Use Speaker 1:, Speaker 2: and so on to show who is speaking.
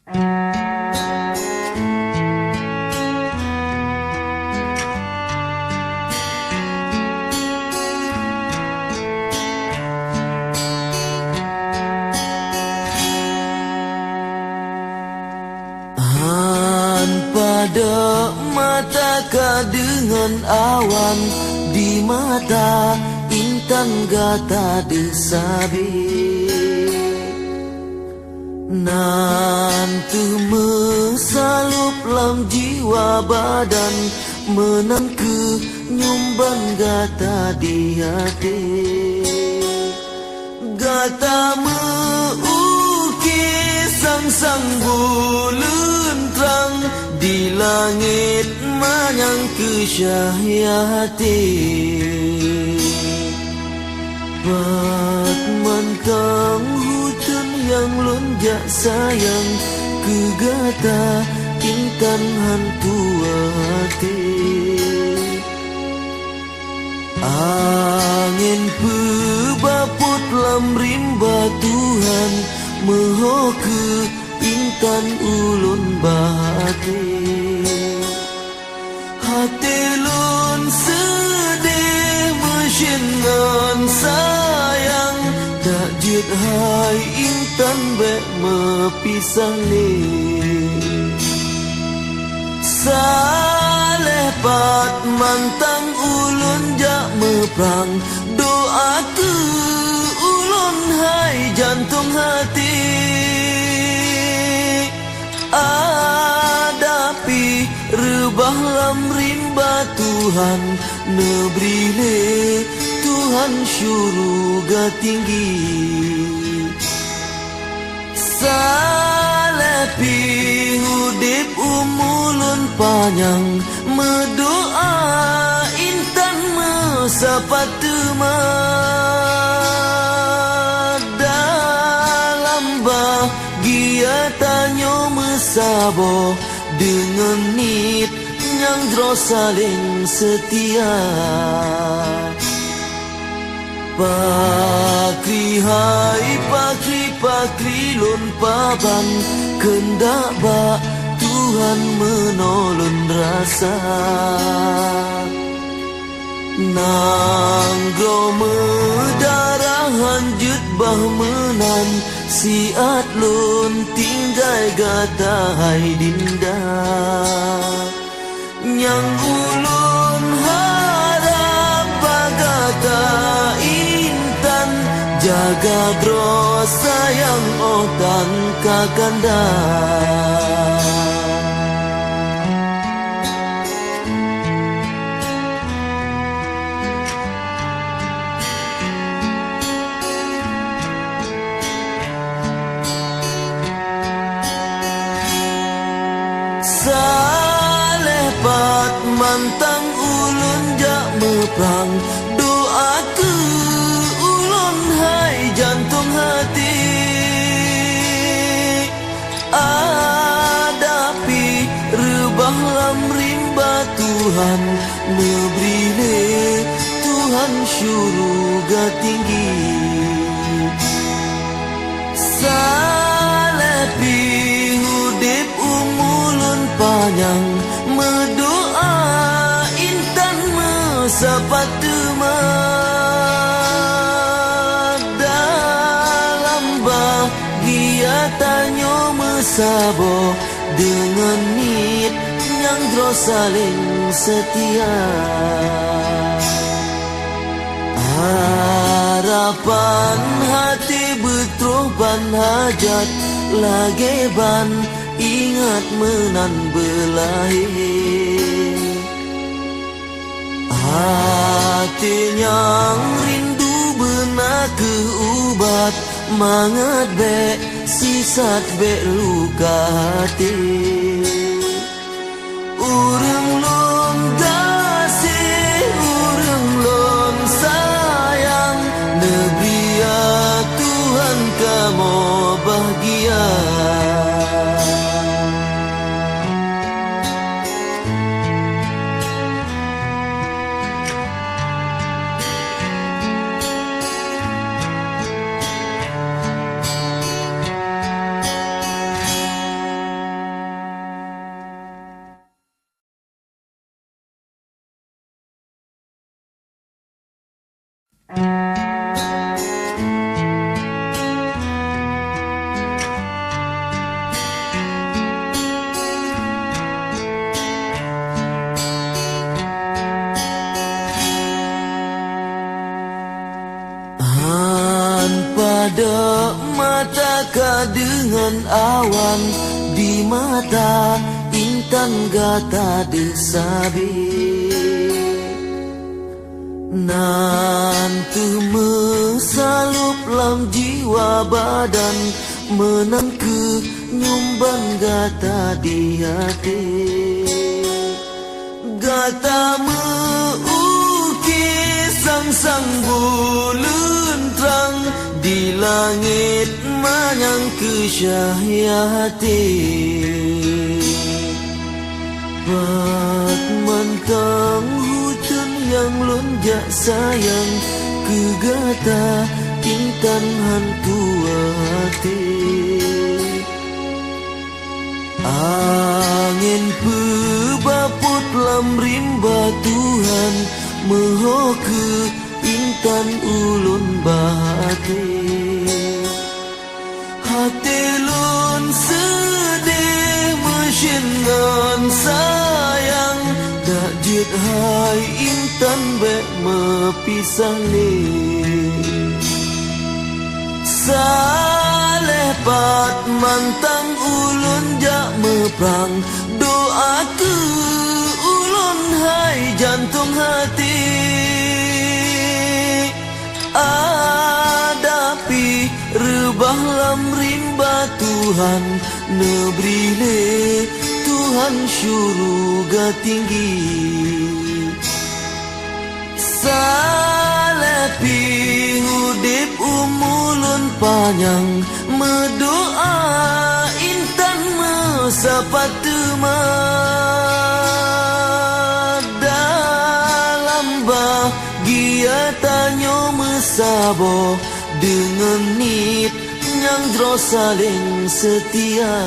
Speaker 1: Pada matakah dengan awan di mata intan gata desabe nantu mesalup lam jiwa badan menan ke nyumban gata di hati gata meukis sang-sang bulan terang di langit manyang kesyahiyati Bat mantang hujan yang lonjak sayang kegata intan hantu hati Angin pebaput lam rimba Tuhan mehoke intan ulun bahati hati lun sedih mesingan sayang tak jut hai intan bek mepisah le saleh pat mantang ulun jak meprang doa ke ulun hai jantung hati Adapi rebah lam rimba Tuhan Nebrile Tuhan syuruga tinggi Salepi hudip umulun panjang Medoa intan mesapat dalam bahagia tanyo mesabo dengan nit yang jro saling setia Pakri hai pakri lon paban kendak ba Tuhan menolong rasa Nanggro medarah hanjut bah menan siat lon tinggai gata hai dinda Nyang ulun harap bagata intan jaga dro sayang otan kakanda Saleh pat mantang ulun jak meprang doa ke ulun hai jantung hati Adapi rebah lam rimba Tuhan Nebrile Tuhan syuruga tinggi Salepi hudip umulun panjang Medoa intan mesapat dalam bahagia tanyo mesabo dengan nit yang jro saling setia Harapan hati betroban hajat lagi ban ingat menan belahi hati yang rindu benak keubat mangat bek sisat bek luka hati urang lon kasih urang lon sayang nebria Tuhan kamu bahagia pada mata ka dengan awan, di mata intan gata desabe. Nanti mesalup lam jiwa badan, menang ke nyumban gata di hati. Gata meukis sang-sang bulan terang, di langit manyang kesyahiyati. Bat mentang hujan yang lonjak sayang, kegata intan hantu hati. Angin pebaput lam rimba Tuhan, meho ke intan ulun bahati. Hati lun sedih mesin ngan sayang, dak jit hai intan bek mepisah ni. Saleh pat mantang ulun jak meprang, doa ke ulun hai jantung hati. Adapi rebah lam rimba Tuhan, nebrile Tuhan syurga tinggi. Salepi hudip umulun panjang, medoa intan mesapat dalam bahagia tanyo mesabo, dengan nit yang saling setia.